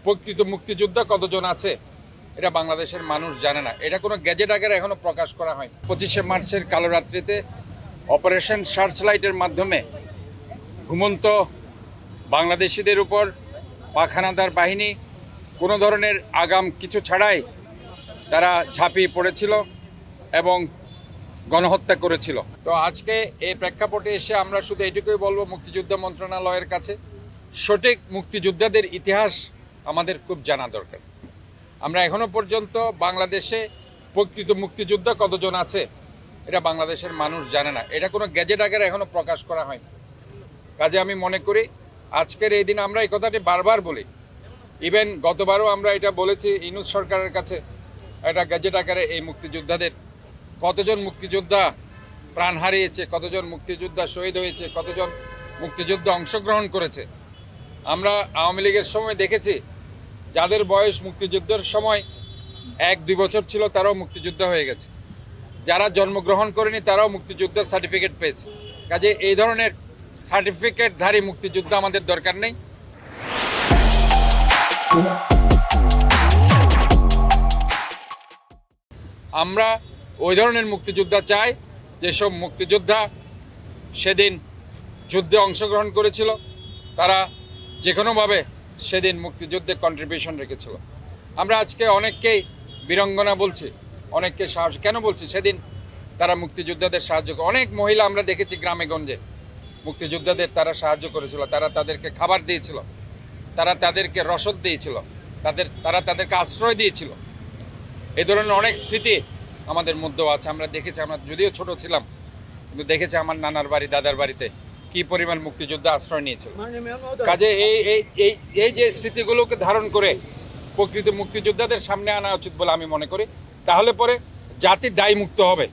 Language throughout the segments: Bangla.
প্রকৃত মুক্তিযোদ্ধা কতজন আছে এটা বাংলাদেশের মানুষ জানে না। এটা কোনো গ্যাজেট আকারে এখনো প্রকাশ করা হয়। 25শে মার্চের কালো রাত্রিতে অপারেশন সার্চলাইটের মাধ্যমে ঘুমন্ত বাংলাদেশিদের উপর পাখানাদার বাহিনী কোনো ধরনের আগাম কিছু ছাড়াই তারা ঝাঁপিয়ে পড়েছিল এবং গণহত্যা করেছিল। তো আজকে এই প্রেক্ষাপটে এসে আমরা শুধু এটুকুই বলবো, মুক্তিযুদ্ধ মন্ত্রণালয়ের কাছে সঠিক মুক্তিযোদ্ধাদের ইতিহাস আমাদের খুব জানা দরকার। আমরা এখনো পর্যন্ত বাংলাদেশে প্রকৃত মুক্তিযোদ্ধা কতজন আছে এটা বাংলাদেশের মানুষ জানে না। এটা কোনো গ্যাজেট আকারে এখনো প্রকাশ করা হয়নি। কাজে আমি মনে করি আজকের এই দিন আমরা এই কথাটি বারবার বলি, ইভেন গতবারও আমরা এটা বলেছি ইউনূস সরকারের কাছে, এটা গ্যাজেট আকারে এই মুক্তিযোদ্ধাদের কতজন মুক্তিযোদ্ধা প্রাণ হারিয়েছে, কতজন মুক্তিযোদ্ধা শহীদ হয়েছে, কতজন মুক্তিযুদ্ধে অংশগ্রহণ করেছে। আমরা আওয়ামী লীগের সময় দেখেছি যাদের বয়স মুক্তিযুদ্ধের সময় 1-2 বছর ছিল তারাও মুক্তিযোদ্ধা হয়ে গেছে, যারা জন্মগ্রহণ করেনি তারাও মুক্তিযোদ্ধার সার্টিফিকেট পেয়েছে। কাজে এই ধরনের সার্টিফিকেটধারী মুক্তিযোদ্ধা আমাদের দরকার নেই। আমরা ওই ধরনের মুক্তিযোদ্ধা চাই যেসব মুক্তিযোদ্ধা সেদিন যুদ্ধে অংশগ্রহণ করেছিল, তারা যে কোনোভাবে সেদিন মুক্তিযুদ্ধে কন্ট্রিবিউশন রেখেছিল। আমরা আজকে অনেককেই বীরাঙ্গনা বলছি, অনেককে সাহস কেন বলছি, সেদিন তারা মুক্তিযোদ্ধাদের সাহায্য অনেক মহিলা আমরা দেখেছি গ্রামে গঞ্জে মুক্তিযোদ্ধাদের তারা সাহায্য করেছিল, তারা তাদেরকে খাবার দিয়েছিল, তারা তাদেরকে রসদ দিয়েছিল, তারা তাদেরকে আশ্রয় দিয়েছিল। এই ধরনের অনেক স্মৃতি আমাদের মধ্যেও আছে। আমরা দেখেছি, আমরা যদিও ছোট ছিলাম কিন্তু দেখেছি আমার নানার বাড়ি দাদার বাড়িতে কি পরিমাণ মুক্তিযোদ্ধা আশ্রয় নিয়েছিল। কাজে এই যে স্মৃতিগুলোকে ধারণ করে প্রকৃত মুক্তিযোদ্ধাদের সামনে আনা উচিত বলে আমি মনে করি। তাহলে পরে জাতি দায়মুক্ত হবে,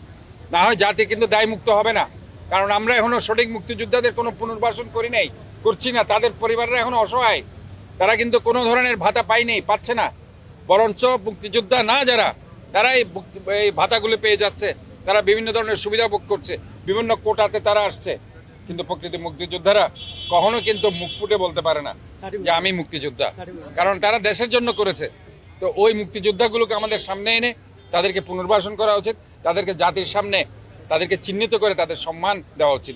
না হয় জাতি কিন্তু দায়মুক্ত হবে না। কারণ আমরা এখনো সঠিক মুক্তিযোদ্ধাদের কোনো পুনর্বাসন করছি না। তাদের পরিবাররা এখনো অসহায়, তারা কিন্তু কোনো ধরনের ভাতা পাচ্ছে না। বরঞ্চ মুক্তিযোদ্ধা না যারা, তারাই এই ভাতাগুলো পেয়ে যাচ্ছে, তারা বিভিন্ন ধরনের সুবিধা ভোগ করছে, বিভিন্ন কোটাতে তারা আসছে। কিন্তু প্রকৃত মুক্তিযোদ্ধারা কখনো কিন্তু মুখ ফুটে বলতে পারে না যে আমি মুক্তিযোদ্ধা, কারণ তারা দেশের জন্য করেছে। তো ওই মুক্তিযোদ্ধাগুলোকে আমাদের সামনে এনে তাদেরকে পুনর্বাসন করা উচিত, তাদেরকে জাতির সামনে তাদেরকে চিহ্নিত করে তাদের সম্মান দেওয়া উচিত।